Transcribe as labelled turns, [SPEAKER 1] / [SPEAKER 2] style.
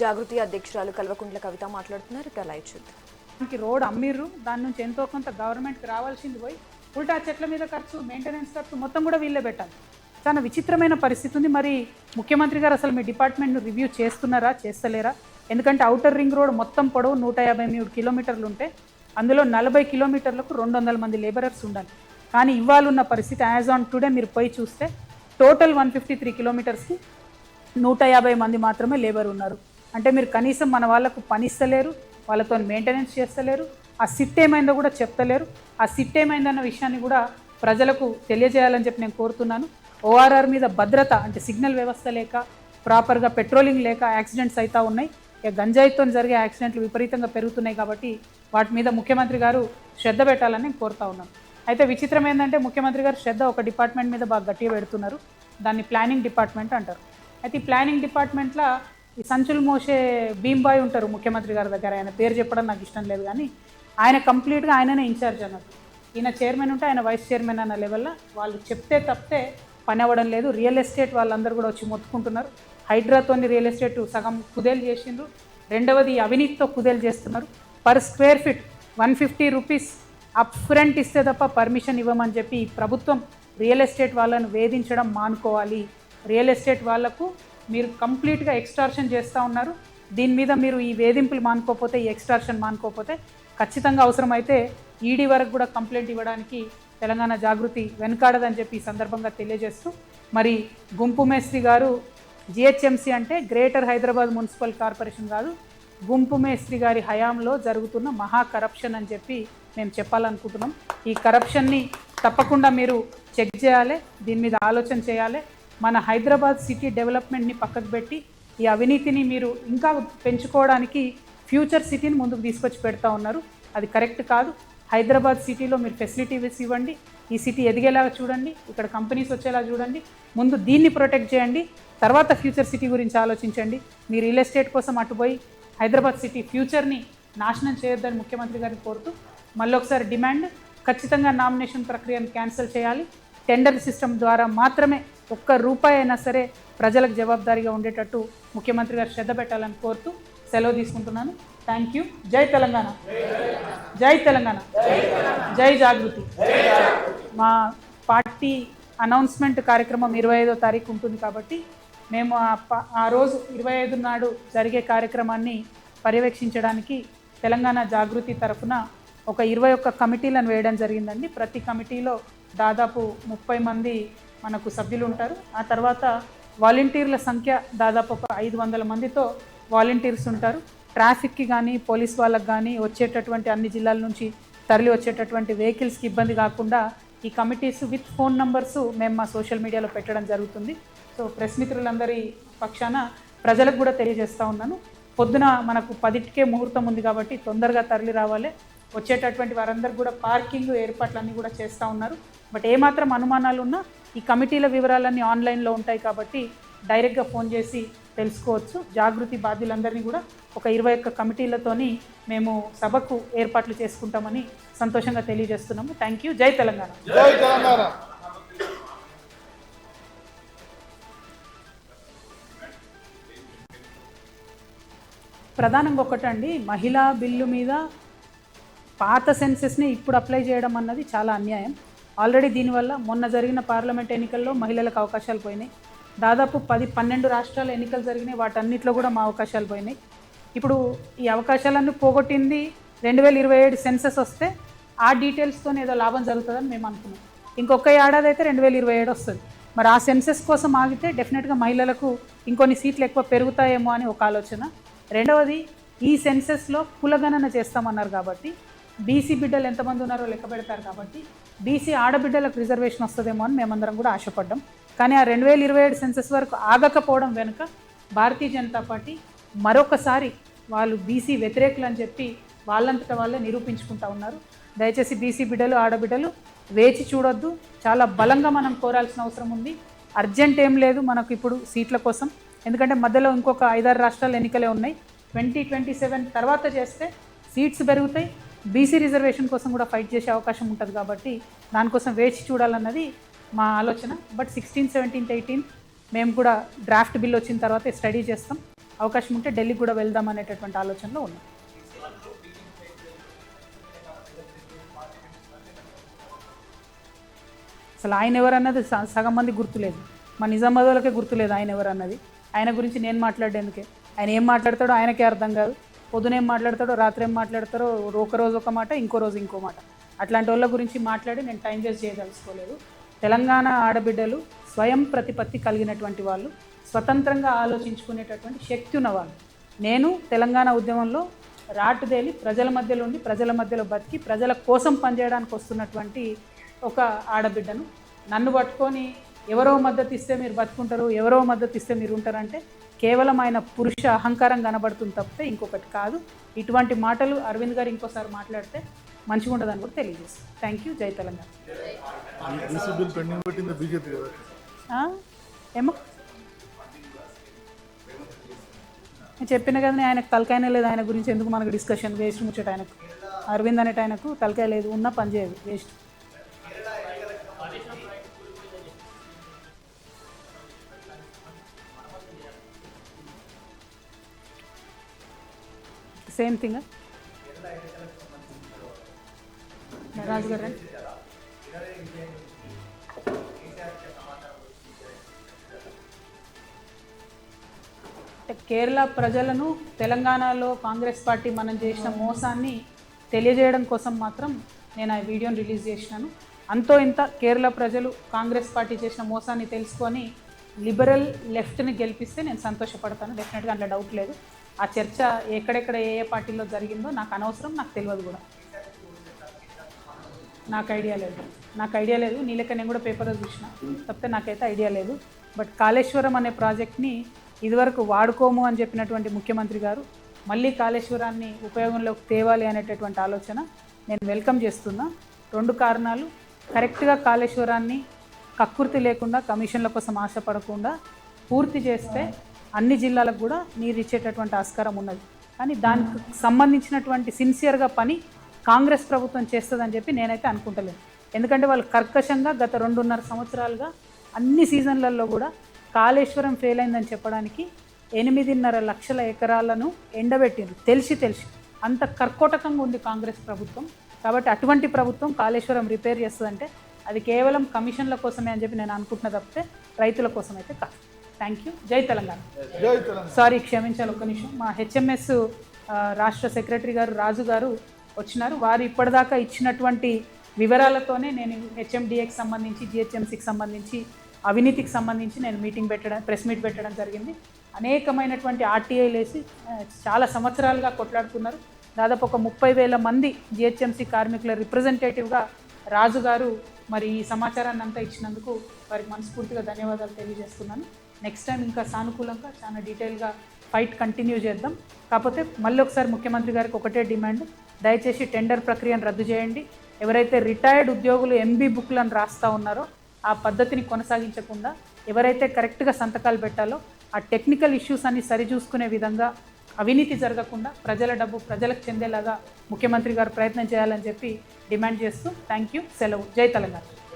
[SPEAKER 1] జాగృతి అధ్యక్షురాలు కల్వకుంట్ల కవిత మాట్లాడుతున్నారు. ఇక లైవ్ చూద్దాం.
[SPEAKER 2] రోడ్ అమ్మిర్రు, దాని నుంచి ఎంతో కొంత గవర్నమెంట్కి రావాల్సింది పోయి ఉల్టా చెట్ల మీద ఖర్చు, మెయింటెనెన్స్ ఖర్చు మొత్తం కూడా వీళ్ళే పెట్టాలి. చాలా విచిత్రమైన పరిస్థితి ఉంది. మరి ముఖ్యమంత్రి గారు అసలు మీ డిపార్ట్మెంట్ను రివ్యూ చేస్తున్నారా, చేస్తలేరా? ఎందుకంటే ఔటర్ రింగ్ రోడ్ మొత్తం పొడవు 153 కిలోమీటర్లు ఉంటే అందులో 40 కిలోమీటర్లకు 200 మంది లేబరర్స్ ఉండాలి. కానీ ఇవాళ ఉన్న పరిస్థితి యాజ్ ఆన్ టుడే మీరు పోయి చూస్తే టోటల్ 153 కిలోమీటర్స్కి 150 మంది మాత్రమే లేబర్ ఉన్నారు. అంటే మీరు కనీసం మన వాళ్ళకు పనిస్తలేరు, వాళ్ళతో మెయింటెనెన్స్ చేస్తలేరు, ఆ సిట్ ఏమైందో కూడా చెప్తలేరు. ఆ సిట్ ఏమైందన్న విషయాన్ని కూడా ప్రజలకు తెలియజేయాలని చెప్పి నేను కోరుతున్నాను. ఓఆర్ఆర్ మీద భద్రత అంటే సిగ్నల్ వ్యవస్థ లేక, ప్రాపర్గా పెట్రోలింగ్ లేక యాక్సిడెంట్స్ అవుతూ ఉన్నాయి. ఇక గంజాయితో జరిగే యాక్సిడెంట్లు విపరీతంగా పెరుగుతున్నాయి. కాబట్టి వాటి మీద ముఖ్యమంత్రి గారు శ్రద్ధ పెట్టాలని నేను కోరుతా ఉన్నాను. అయితే విచిత్రం ఏంటంటే ముఖ్యమంత్రి గారు శ్రద్ధ ఒక డిపార్ట్మెంట్ మీద బాగా గట్టిగా పెడుతున్నారు. దాన్ని ప్లానింగ్ డిపార్ట్మెంట్ అంటారు. అయితే ఈ ప్లానింగ్ డిపార్ట్మెంట్లో ఈ సంచులు మోసే భీమ్బాయ్ ఉంటారు ముఖ్యమంత్రి గారి దగ్గర. ఆయన పేరు చెప్పడం నాకు ఇష్టం లేదు, కానీ ఆయన కంప్లీట్గా ఆయననే ఇన్ఛార్జ్ అన్నట్టు. ఈయన చైర్మన్ ఉంటే ఆయన వైస్ చైర్మన్ అన్న లెవెల్లో వాళ్ళు చెప్తే తప్పితే పని అవ్వడం లేదు. రియల్ ఎస్టేట్ వాళ్ళందరూ కూడా వచ్చి మొత్తుకుంటున్నారు. హైడ్రాతోని రియల్ ఎస్టేట్ సగం కుదేలు చేసిండ్రు, రెండవది అవినీతితో కుదేలు చేస్తున్నారు. Per square feet 150 rupees up front ఇస్తే తప్ప పర్మిషన్ ఇవ్వమని చెప్పి ప్రభుత్వం రియల్ ఎస్టేట్ వాళ్ళను వేధించడం మానుకోవాలి. రియల్ ఎస్టేట్ వాళ్లకు మీరు కంప్లీట్గా ఎక్స్టార్షన్ చేస్తూ ఉన్నారు. దీని మీద మీరు ఈ వేధింపులు మానుకోకపోతే, ఈ ఎక్స్టార్షన్ మానుకోకపోతే ఖచ్చితంగా అవసరమైతే ఈడీ వరకు కూడా కంప్లైంట్ ఇవ్వడానికి తెలంగాణ జాగృతి వెనుకాడదని చెప్పి ఈ సందర్భంగా తెలియజేస్తూ, మరి గుంపు మేస్త్రి గారు జిహెచ్ఎంసీ అంటే గ్రేటర్ హైదరాబాద్ మున్సిపల్ కార్పొరేషన్ కాదు, గుంపు మేస్త్రి గారి హయాంలో జరుగుతున్న మహా కరప్షన్ అని చెప్పి మేము చెప్పాలనుకుంటున్నాం. ఈ కరప్షన్ని తప్పకుండా మీరు చెక్ చేయాలి, దీని మీద ఆలోచన చేయాలి. మన హైదరాబాద్ సిటీ డెవలప్మెంట్ని పక్కకు పెట్టి ఈ అవినీతిని మీరు ఇంకా పెంచుకోవడానికి ఫ్యూచర్ సిటీని ముందుకు తీసుకొచ్చి పెడతా ఉన్నారు. అది కరెక్ట్ కాదు. హైదరాబాద్ సిటీలో మీరు ఫెసిలిటీస్ ఇవ్వండి, ఈ సిటీ ఎదిగేలాగా చూడండి, ఇక్కడ కంపెనీస్ వచ్చేలా చూడండి. ముందు దీన్ని ప్రొటెక్ట్ చేయండి, తర్వాత ఫ్యూచర్ సిటీ గురించి ఆలోచించండి. మీ రియల్ ఎస్టేట్ కోసం అటుపోయి హైదరాబాద్ సిటీ ఫ్యూచర్ని నాశనం చేయొద్దని ముఖ్యమంత్రి గారిని కోరుతూ మళ్ళొకసారి డిమాండ్, ఖచ్చితంగా నామినేషన్ ప్రక్రియను క్యాన్సిల్ చేయాలి. టెండర్ సిస్టమ్ ద్వారా మాత్రమే ₹1 అయినా సరే ప్రజలకు జవాబుదారీగా ఉండేటట్టు ముఖ్యమంత్రి గారు శ్రద్ధ పెట్టాలని కోరుతూ సెలవు తీసుకుంటున్నాను. Thank you. జై తెలంగాణ, జై తెలంగాణ, జై జాగృతి. మా పార్టీ అనౌన్స్మెంట్ కార్యక్రమం 25వ తారీఖు ఉంటుంది కాబట్టి మేము ఆ రోజు 25 నాడు జరిగే కార్యక్రమాన్ని పర్యవేక్షించడానికి తెలంగాణ జాగృతి తరఫున ఒక 21 కమిటీలను వేయడం జరిగిందండి. ప్రతి కమిటీలో దాదాపు 30 మంది మనకు సభ్యులు ఉంటారు. ఆ తర్వాత వాలంటీర్ల సంఖ్య దాదాపు ఒక 500 మందితో వాలంటీర్స్ ఉంటారు. ట్రాఫిక్కి కానీ పోలీస్ వాళ్ళకి కానీ వచ్చేటటువంటి అన్ని జిల్లాల నుంచి తరలి వచ్చేటటువంటి వెహికల్స్కి ఇబ్బంది కాకుండా ఈ కమిటీస్ విత్ ఫోన్ నంబర్స్ మేము మా సోషల్ మీడియాలో పెట్టడం జరుగుతుంది. సో ప్రెస్ మిత్రులందరి పక్షాన ప్రజలకు కూడా తెలియజేస్తూ ఉన్నాను. పొద్దున మనకు 10కే ముహూర్తం ఉంది కాబట్టి తొందరగా తరలి రావాలి. వచ్చేటటువంటి వారందరూ కూడా పార్కింగ్ ఏర్పాట్లన్నీ కూడా చేస్తూ ఉన్నారు. బట్ ఏమాత్రం అనుమానాలు ఉన్నా ఈ కమిటీల వివరాలన్నీ ఆన్లైన్లో ఉంటాయి కాబట్టి డైరెక్ట్గా ఫోన్ చేసి తెలుసుకోవచ్చు. జాగృతి బాధ్యులందరినీ కూడా ఒక 21 కమిటీలతోని మేము సభకు ఏర్పాట్లు చేసుకుంటామని సంతోషంగా తెలియజేస్తున్నాము. Thank you. జై తెలంగాణ.
[SPEAKER 3] జై తెలంగాణ.
[SPEAKER 2] ప్రధానంగా ఒకటండి, మహిళా బిల్లు మీద పాత సెన్సెస్ని ఇప్పుడు అప్లై చేయడం అన్నది చాలా అన్యాయం. ఆల్రెడీ దీనివల్ల మొన్న జరిగిన పార్లమెంట్ ఎన్నికల్లో మహిళలకు అవకాశాలు పోయినాయి. దాదాపు 10-12 రాష్ట్రాల ఎన్నికలు జరిగినాయి, వాటన్నిటిలో కూడా మా అవకాశాలు పోయినాయి. ఇప్పుడు ఈ అవకాశాలన్నీ పోగొట్టింది 2027 సెన్సెస్ వస్తే ఆ డీటెయిల్స్తో ఏదో లాభం జరుగుతుందని మేము అనుకున్నాం. ఇంకొక ఏడాది అయితే 2027 వస్తుంది. మరి ఆ సెన్సెస్ కోసం ఆగితే డెఫినెట్గా మహిళలకు ఇంకొన్ని సీట్లు ఎక్కువ పెరుగుతాయేమో అని ఒక ఆలోచన. రెండవది, ఈ సెన్సెస్లో కులగణన చేస్తామన్నారు కాబట్టి బీసీ బిడ్డలు ఎంతమంది ఉన్నారో లెక్క పెడతారు కాబట్టి బీసీ ఆడబిడ్డలకు రిజర్వేషన్ వస్తుందేమో అని మేమందరం కూడా ఆశపడ్డాం. కానీ ఆ 2027 సెన్సెస్ వరకు ఆగకపోవడం వెనుక భారతీయ జనతా పార్టీ మరొకసారి వాళ్ళు బీసీ వ్యతిరేకులు అని చెప్పి వాళ్ళంతటా వాళ్ళే నిరూపించుకుంటా ఉన్నారు. దయచేసి బీసీ బిడ్డలు ఆడబిడ్డలు వేచి చూడొద్దు. చాలా బలంగా మనం కోరాల్సిన అవసరం ఉంది. అర్జెంట్ ఏం లేదు మనకు ఇప్పుడు సీట్ల కోసం, ఎందుకంటే మధ్యలో ఇంకొక 5-6 రాష్ట్రాల ఎన్నికలే ఉన్నాయి. 2027 తర్వాత చేస్తే సీట్స్ పెరుగుతాయి, బీసీ రిజర్వేషన్ కోసం కూడా ఫైట్ చేసే అవకాశం ఉంటుంది. కాబట్టి దానికోసం వేచి చూడాలన్నది మా ఆలోచన. బట్ 16, 17, 18 మేము కూడా డ్రాఫ్ట్ బిల్ వచ్చిన తర్వాత స్టడీ చేస్తాం. అవకాశం ఉంటే ఢిల్లీకి కూడా వెళ్దాం అనేటటువంటి ఆలోచనలో ఉన్నాం. అసలు ఆయన ఎవరన్నది సగం మంది గుర్తులేదు. మా నిజామాబాద్ వాళ్ళకే గుర్తులేదు ఆయన ఎవరన్నది. ఆయన గురించి నేను మాట్లాడేందుకే, ఆయన ఏం మాట్లాడతాడో ఆయనకే అర్థం కాదు. పొద్దున ఏం మాట్లాడతాడో రాత్రి ఏం మాట్లాడతారో, ఒక రోజు ఒక మాట ఇంకో రోజు ఇంకో మాట. అట్లాంటి వాళ్ళ గురించి మాట్లాడి నేను టైం వేస్ట్ చేయదలుచుకోలేదు. తెలంగాణ ఆడబిడ్డలు స్వయం ప్రతిపత్తి కలిగినటువంటి వాళ్ళు, స్వతంత్రంగా ఆలోచించుకునేటటువంటి శక్తి ఉన్నవాళ్ళు. నేను తెలంగాణ ఉద్యమంలో రాటుదేలి ప్రజల మధ్యలో ఉండి ప్రజల మధ్యలో బతికి ప్రజల కోసం పనిచేయడానికి వస్తున్నటువంటి ఒక ఆడబిడ్డను. నన్ను పట్టుకొని ఎవరో మద్దతు ఇస్తే మీరు బతుకుంటారు, ఎవరో మద్దతు ఇస్తే మీరు ఉంటారంటే కేవలం ఆయన పురుష అహంకారం కనబడుతుంది తప్పితే ఇంకొకటి కాదు. ఇటువంటి మాటలు అరవింద్ గారు ఇంకోసారి మాట్లాడితే మంచిగా ఉంటుందని కూడా తెలియజేస్తాను. Thank you. జై తెలంగాణ. ఏమో నేను చెప్పిన కదా, ఆయనకు తలకాయనే లేదు. ఆయన గురించి ఎందుకు మనకు డిస్కషన్, వేస్ట్ ముచ్చట. ఆయనకు అరవింద్ అనేట ఆయనకు తలకాయ లేదు, ఉన్న పని చేయదు, వేస్ట్. సేమ్ థింగ్ రాజు గారు. కేరళ ప్రజలను తెలంగాణలో కాంగ్రెస్ పార్టీ మనం చేసిన మోసాన్ని తెలియజేయడం కోసం మాత్రం నేను ఆ వీడియోని రిలీజ్ చేసినాను. అంతో ఇంత కేరళ ప్రజలు కాంగ్రెస్ పార్టీ చేసిన మోసాన్ని తెలుసుకొని లిబరల్ లెఫ్ట్ని గెలిపిస్తే నేను సంతోషపడతాను. డెఫినెట్గా అందులో డౌట్ లేదు. ఆ చర్చ ఎక్కడెక్కడ ఏ ఏ పార్టీలో జరిగిందో నాకు అనవసరం, నాకు తెలియదు కూడా. నాకు ఐడియా లేదు. నీ లెక్క నేను కూడా పేపర్లో చూసిన, తప్పితే నాకైతే ఐడియా లేదు. బట్ కాళేశ్వరం అనే ప్రాజెక్ట్ని ఇదివరకు వాడుకోము అని చెప్పినటువంటి ముఖ్యమంత్రి గారు మళ్ళీ కాళేశ్వరాన్ని ఉపయోగంలోకి తేవాలి అనేటటువంటి ఆలోచన నేను వెల్కమ్ చేస్తున్నా. 2 కారణాలు. కరెక్ట్గా కాళేశ్వరాన్ని కక్కుర్తి లేకుండా, కమిషన్ల కోసం ఆశపడకుండా పూర్తి చేస్తే అన్ని జిల్లాలకు కూడా నీరు ఇచ్చేటటువంటి ఆస్కారం ఉన్నది. కానీ దానికి సంబంధించినటువంటి సిన్సియర్గా పని కాంగ్రెస్ ప్రభుత్వం చేస్తుందని చెప్పి నేనైతే అనుకుంటలేను. ఎందుకంటే వాళ్ళు కర్కశంగా గత 2.5 సంవత్సరాలుగా అన్ని సీజన్లలో కూడా కాళేశ్వరం ఫెయిల్ అయిందని చెప్పడానికి 8.5 లక్షల ఎకరాలను ఎండబెట్టిండ్రు. తెలిసి అంత కర్కోటకంగా ఉంది కాంగ్రెస్ ప్రభుత్వం. కాబట్టి అటువంటి ప్రభుత్వం కాళేశ్వరం రిపేర్ చేస్తుందంటే అది కేవలం కమిషన్ల కోసమే అని చెప్పి నేను అనుకుంటున్నా తప్పితే రైతుల కోసం అయితే కాదు. Thank you. జై తెలంగాణ. సారీ, క్షమించాలి, ఒక్క నిమిషం. మా హెచ్ఎంఎస్ రాష్ట్ర సెక్రటరీ గారు రాజు గారు వచ్చినారు. వారు ఇప్పటిదాకా ఇచ్చినటువంటి వివరాలతోనే నేను హెచ్ఎండిఏకి సంబంధించి, జిహెచ్ఎంసీకి సంబంధించి, అవినీతికి సంబంధించి నేను ప్రెస్ మీట్ పెట్టడం జరిగింది. అనేకమైనటువంటి ఆర్టీఐలు వేసి చాలా సంవత్సరాలుగా కొట్లాడుతున్నారు. దాదాపు ఒక 30,000 మంది జిహెచ్ఎంసీ కార్మికుల రిప్రజెంటేటివ్గా రాజు గారు మరి ఈ సమాచారాన్ని అంతా ఇచ్చినందుకు వారికి మనస్ఫూర్తిగా ధన్యవాదాలు తెలియజేస్తున్నాను. నెక్స్ట్ టైం ఇంకా సానుకూలంగా చాలా డీటెయిల్గా ఫైట్ కంటిన్యూ చేద్దాం. కాకపోతే మళ్ళీ ఒకసారి ముఖ్యమంత్రి గారికి ఒకటే డిమాండ్, దయచేసి టెండర్ ప్రక్రియను రద్దు చేయండి. ఎవరైతే రిటైర్డ్ ఉద్యోగులు ఎంబీ బుక్లను రాస్తూ ఉన్నారో ఆ పద్ధతిని కొనసాగించకుండా ఎవరైతే కరెక్ట్గా సంతకాలు పెట్టాలో ఆ టెక్నికల్ ఇష్యూస్ అన్ని సరిచూసుకునే విధంగా, అవినీతి జరగకుండా ప్రజల డబ్బు ప్రజలకు చెందేలాగా ముఖ్యమంత్రి గారు ప్రయత్నం చేయాలని చెప్పి డిమాండ్ చేస్తూ థ్యాంక్ యూ. సెలవు. జై తెలంగాణ.